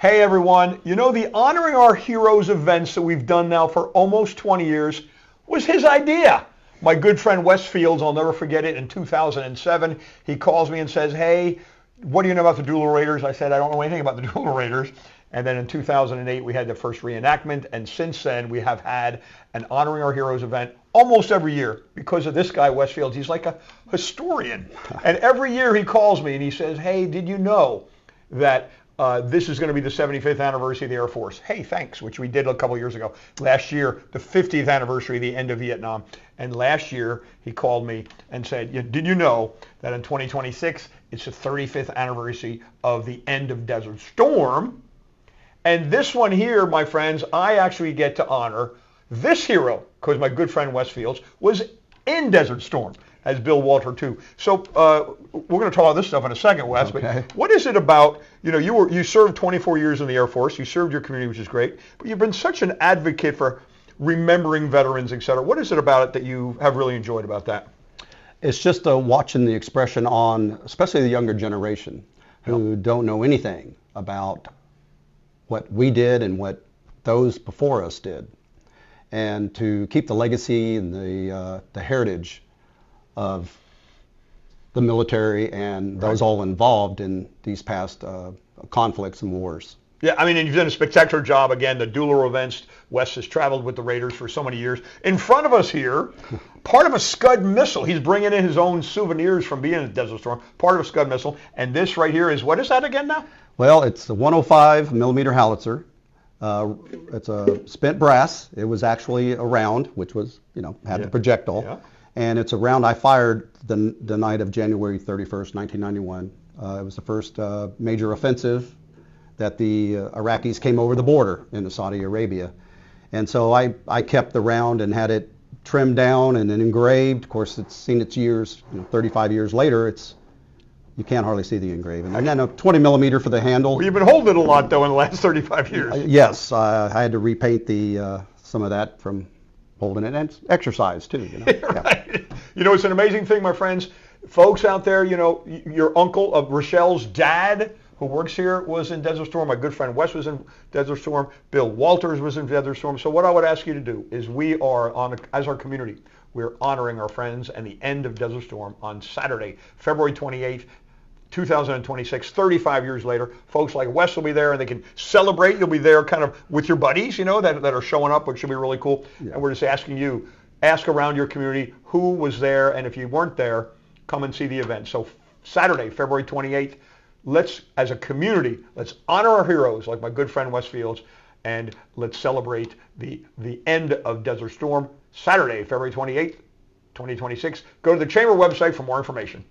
Hey everyone, you know the Honoring Our Heroes events that we've done now for almost 20 years was his idea. My good friend Wes Fields, I'll never forget it, in 2007, he calls me and says, hey, what do you know about the Dual Raiders? I said, I don't know anything about the Dual Raiders. And then in 2008, we had the first reenactment, and since then, we have had an Honoring Our Heroes event almost every year because of this guy, Wes Fields. He's like a historian. And every year he calls me and he says, hey, did you know that this is going to be the 75th anniversary of the Air Force? Hey, thanks, which we did a couple years ago. Last year, the 50th anniversary of the end of Vietnam. And last year, he called me and said, did you know that in 2026, it's the 35th anniversary of the end of Desert Storm? And this one here, my friends, I actually get to honor this hero because my good friend Wes Fields was in Desert Storm as Bill Walter too. So we're going to talk about this stuff in a second, Wes. Okay. But what is it about? You know, you served 24 years in the Air Force. You served your community, which is great. But you've been such an advocate for remembering veterans, et cetera. What is it about it that you have really enjoyed about that? It's just watching the expression on, especially the younger generation, who don't know anything about what we did and what those before us did, and to keep the legacy and the heritage of the military and those all involved in these past conflicts and wars. Yeah, I mean, and you've done a spectacular job. Again, the Dueler events. Wes has traveled with the Raiders for so many years. In front of us here, part of a Scud missile. He's bringing in his own souvenirs from being in Desert Storm. Part of a Scud missile. And this right here is, what is that again now? Well, it's a 105 millimeter howitzer. It's a spent brass. It was actually a round, which was, had the projectile. Yeah. And it's a round I fired the night of January 31st, 1991. It was the first major offensive that the Iraqis came over the border into Saudi Arabia. And so I kept the round and had it trimmed down and then engraved. Of course, it's seen its years, 35 years later, you can't hardly see the engraving. And then a 20 millimeter for the handle. Well, you've been holding it a lot, though, in the last 35 years. Yes, I had to repaint some of that from holding it, and it's exercise, too. Right. Yeah. It's an amazing thing, my friends. Folks out there, your uncle of Rochelle's dad, who works here, was in Desert Storm. My good friend Wes was in Desert Storm. Bill Walters was in Desert Storm. So what I would ask you to do is we are, as our community, we're honoring our friends and the end of Desert Storm on Saturday, February 28th, 2026, 35 years later. Folks like Wes will be there and they can celebrate. You'll be there kind of with your buddies, that are showing up, which should be really cool. Yeah. And we're just asking you, ask around your community who was there, and if you weren't there, come and see the event. So Saturday, February 28th, let's, as a community, let's honor our heroes like my good friend Wes Fields, and let's celebrate the end of Desert Storm, Saturday, February 28th, 2026. Go to the Chamber website for more information.